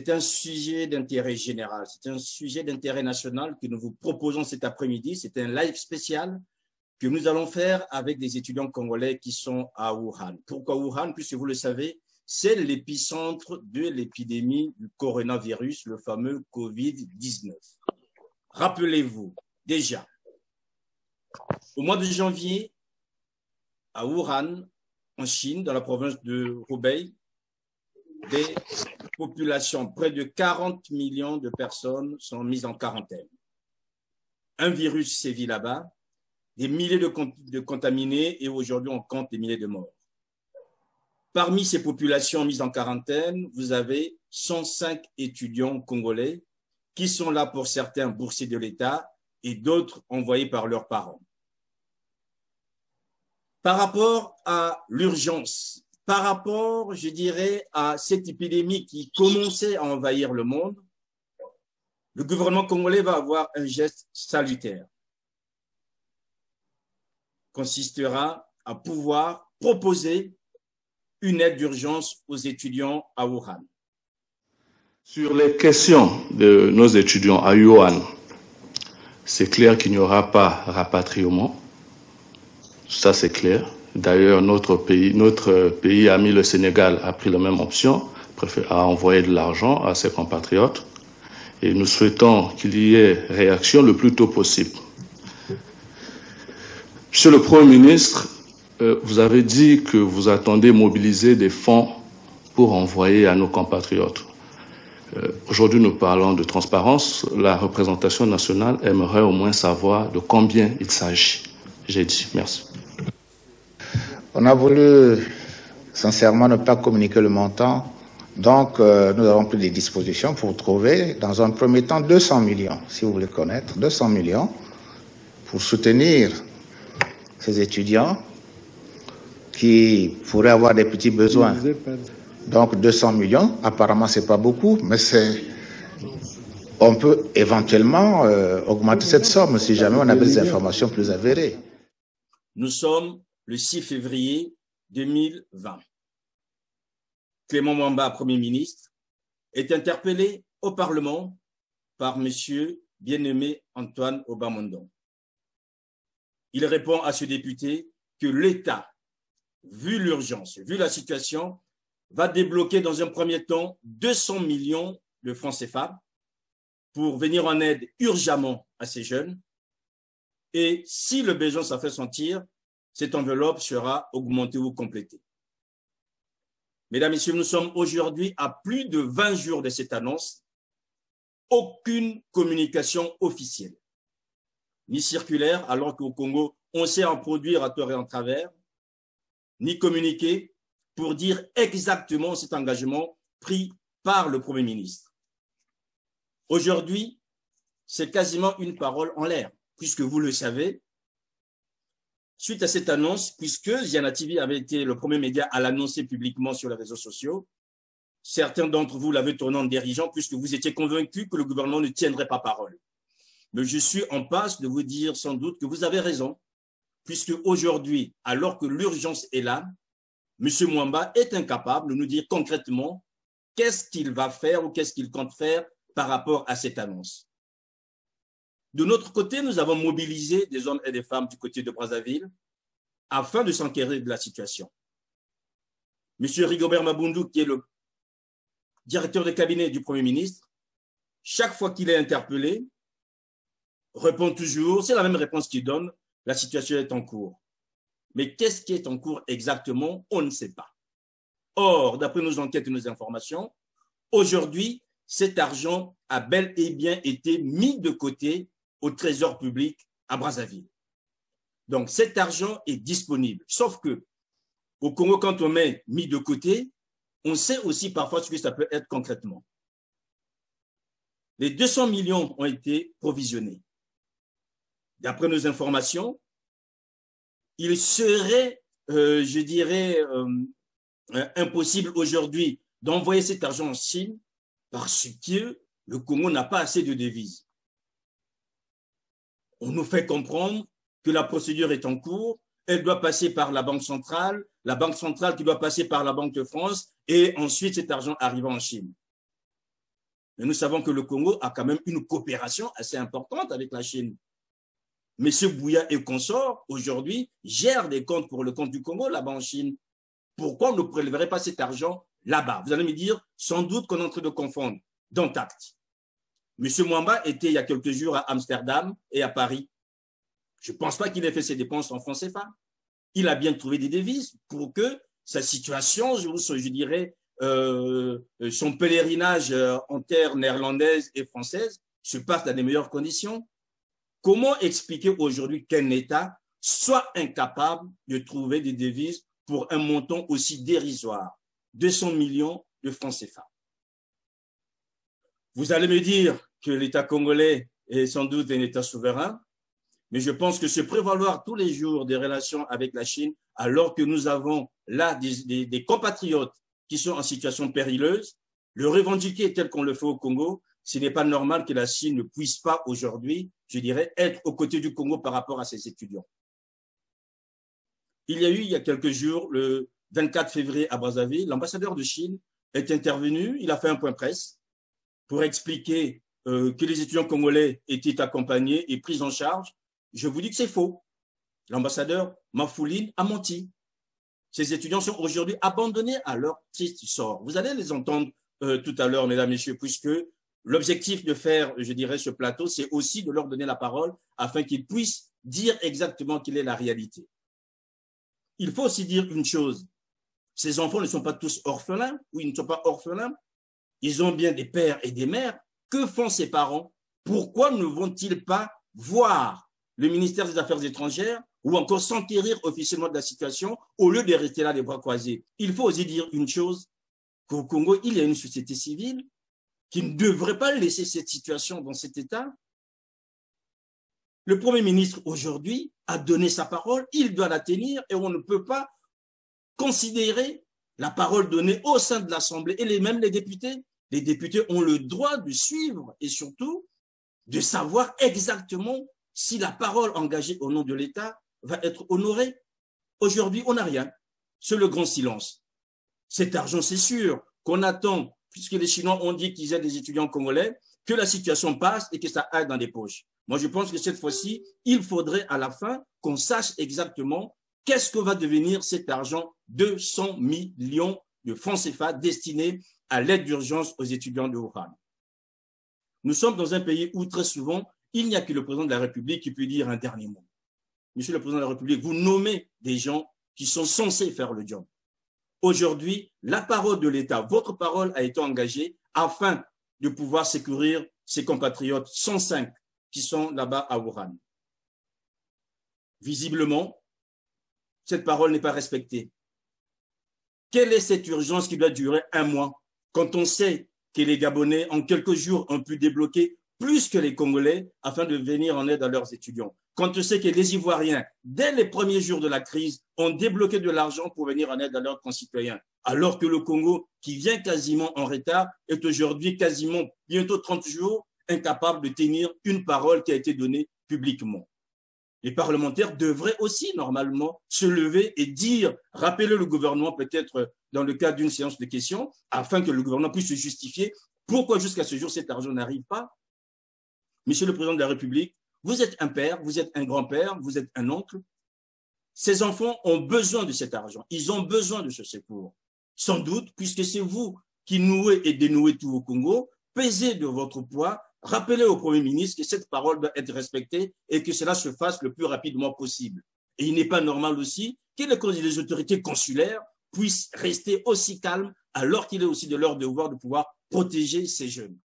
c'est un sujet d'intérêt général, c'est un sujet d'intérêt national que nous vous proposons cet après-midi. C'est un live spécial que nous allons faire avec des étudiants congolais qui sont à Wuhan. Pourquoi Wuhan? Puisque vous le savez, c'est l'épicentre de l'épidémie du coronavirus, le fameux Covid-19. Rappelez-vous, déjà, au mois de janvier, à Wuhan, en Chine, dans la province de Hubei, des populations, près de 40 millions de personnes sont mises en quarantaine. Un virus sévit là-bas, des milliers de contaminés et aujourd'hui on compte des milliers de morts. Parmi ces populations mises en quarantaine, vous avez 105 étudiants congolais qui sont là pour certains boursiers de l'État et d'autres envoyés par leurs parents. Par rapport à l'urgence, par rapport, je dirais, à cette épidémie qui commençait à envahir le monde, le gouvernement congolais va avoir un geste salutaire. Consistera à pouvoir proposer une aide d'urgence aux étudiants à Wuhan. Sur les questions de nos étudiants à Wuhan, c'est clair qu'il n'y aura pas rapatriement. Ça, c'est clair. D'ailleurs, notre pays ami, le Sénégal, a pris la même option, a envoyé de l'argent à ses compatriotes. Et nous souhaitons qu'il y ait réaction le plus tôt possible. Monsieur le Premier ministre, vous avez dit que vous attendez mobiliser des fonds pour envoyer à nos compatriotes. Aujourd'hui, nous parlons de transparence. La représentation nationale aimerait au moins savoir de combien il s'agit. J'ai dit merci. On a voulu sincèrement ne pas communiquer le montant, donc nous avons pris des dispositions pour trouver, dans un premier temps, 200 millions, si vous voulez connaître, 200 millions pour soutenir ces étudiants qui pourraient avoir des petits besoins. Donc 200 millions, apparemment c'est pas beaucoup, mais on peut éventuellement augmenter cette somme si jamais on avait des informations plus avérées. Nous sommes le 6 février 2020. Clément Mwamba, Premier ministre, est interpellé au Parlement par M. bien-aimé Antoine Obamondon. Il répond à ce député que l'État, vu l'urgence, vu la situation, va débloquer dans un premier temps 200 millions de francs CFA pour venir en aide urgemment à ces jeunes. Et si le besoin s'en fait sentir, cette enveloppe sera augmentée ou complétée. Mesdames, Messieurs, nous sommes aujourd'hui à plus de 20 jours de cette annonce. Aucune communication officielle, ni circulaire, alors qu'au Congo, on sait en produire à tort et en travers, ni communiqué pour dire exactement cet engagement pris par le Premier ministre. Aujourd'hui, c'est quasiment une parole en l'air, puisque vous le savez, suite à cette annonce, puisque Ziana TV avait été le premier média à l'annoncer publiquement sur les réseaux sociaux, certains d'entre vous l'avaient tourné en dirigeant puisque vous étiez convaincus que le gouvernement ne tiendrait pas parole. Mais je suis en passe de vous dire sans doute que vous avez raison, puisque aujourd'hui, alors que l'urgence est là, M. Mwamba est incapable de nous dire concrètement qu'est-ce qu'il va faire ou qu'est-ce qu'il compte faire par rapport à cette annonce. De notre côté, nous avons mobilisé des hommes et des femmes du côté de Brazzaville afin de s'enquérir de la situation. M. Rigobert Mabundu, qui est le directeur de cabinet du Premier ministre, chaque fois qu'il est interpellé, répond toujours, c'est la même réponse qu'il donne, la situation est en cours. Mais qu'est-ce qui est en cours exactement? On ne sait pas. Or, d'après nos enquêtes et nos informations, aujourd'hui, cet argent a bel et bien été mis de côté au trésor public à Brazzaville. Donc, cet argent est disponible. Sauf que, au Congo, quand on met mis de côté, on sait aussi parfois ce que ça peut être concrètement. Les 200 millions ont été provisionnés. D'après nos informations, il serait, je dirais, impossible aujourd'hui d'envoyer cet argent en Chine parce que le Congo n'a pas assez de devises. On nous fait comprendre que la procédure est en cours, elle doit passer par la Banque centrale qui doit passer par la Banque de France et ensuite cet argent arrivant en Chine. Mais nous savons que le Congo a quand même une coopération assez importante avec la Chine. M. Bouya et consorts, aujourd'hui, gèrent des comptes pour le compte du Congo là-bas en Chine. Pourquoi on ne prélèverait pas cet argent là-bas? Vous allez me dire, sans doute qu'on est en train de confondre. Dont acte. M. Mwamba était il y a quelques jours à Amsterdam et à Paris. Je ne pense pas qu'il ait fait ses dépenses en francs CFA. Il a bien trouvé des devises pour que sa situation, je dirais, son pèlerinage en terre néerlandaise et française se passe dans les meilleures conditions. Comment expliquer aujourd'hui qu'un État soit incapable de trouver des devises pour un montant aussi dérisoire, 200 millions de francs CFA? Vous allez me dire que l'État congolais est sans doute un État souverain, mais je pense que se prévaloir tous les jours des relations avec la Chine, alors que nous avons là des compatriotes qui sont en situation périlleuse, le revendiquer tel qu'on le fait au Congo, ce n'est pas normal que la Chine ne puisse pas aujourd'hui, je dirais, être aux côtés du Congo par rapport à ses étudiants. Il y a eu, il y a quelques jours, le 24 février à Brazzaville, l'ambassadeur de Chine est intervenu, il a fait un point presse pour expliquer que les étudiants congolais étaient accompagnés et pris en charge. Je vous dis que c'est faux. L'ambassadeur Mafouline a menti. Ces étudiants sont aujourd'hui abandonnés à leur triste sort. Vous allez les entendre tout à l'heure, mesdames, messieurs, puisque l'objectif de faire, je dirais, ce plateau, c'est aussi de leur donner la parole afin qu'ils puissent dire exactement quelle est la réalité. Il faut aussi dire une chose. Ces enfants ne sont pas tous orphelins, ou ils ne sont pas orphelins. Ils ont bien des pères et des mères. Que font ces parents? Pourquoi ne vont-ils pas voir le ministère des Affaires étrangères ou encore s'enquérir officiellement de la situation au lieu de rester là les bras croisés? Il faut aussi dire une chose, qu'au Congo, il y a une société civile qui ne devrait pas laisser cette situation dans cet état. Le Premier ministre, aujourd'hui, a donné sa parole, il doit la tenir et on ne peut pas considérer la parole donnée au sein de l'Assemblée et même les députés. Les députés ont le droit de suivre et surtout de savoir exactement si la parole engagée au nom de l'État va être honorée. Aujourd'hui, on n'a rien. C'est le grand silence. Cet argent, c'est sûr qu'on attend, puisque les Chinois ont dit qu'ils aident des étudiants congolais, que la situation passe et que ça aille dans les poches. Moi, je pense que cette fois-ci, il faudrait à la fin qu'on sache exactement qu'est-ce que va devenir cet argent, 200 millions de francs CFA destinés à l'aide d'urgence aux étudiants de Wuhan. Nous sommes dans un pays où très souvent, il n'y a que le président de la République qui peut dire un dernier mot. Monsieur le président de la République, vous nommez des gens qui sont censés faire le job. Aujourd'hui, la parole de l'État, votre parole a été engagée afin de pouvoir secourir ses compatriotes 105 qui sont là-bas à Wuhan. Visiblement, cette parole n'est pas respectée. Quelle est cette urgence qui doit durer un mois quand on sait que les Gabonais, en quelques jours, ont pu débloquer plus que les Congolais afin de venir en aide à leurs étudiants? Quand on sait que les Ivoiriens, dès les premiers jours de la crise, ont débloqué de l'argent pour venir en aide à leurs concitoyens, alors que le Congo, qui vient quasiment en retard, est aujourd'hui quasiment bientôt 30 jours incapable de tenir une parole qui a été donnée publiquement. Les parlementaires devraient aussi normalement se lever et dire, rappeler le gouvernement peut-être dans le cadre d'une séance de questions, afin que le gouvernement puisse se justifier pourquoi jusqu'à ce jour cet argent n'arrive pas. Monsieur le président de la République, vous êtes un père, vous êtes un grand-père, vous êtes un oncle. Ces enfants ont besoin de cet argent, ils ont besoin de ce secours. Sans doute, puisque c'est vous qui nouez et dénouez tout au Congo, pesez de votre poids, rappelez au Premier ministre que cette parole doit être respectée et que cela se fasse le plus rapidement possible. Et il n'est pas normal aussi que les autorités consulaires puissent rester aussi calmes alors qu'il est aussi de leur devoir de pouvoir protéger ces jeunes.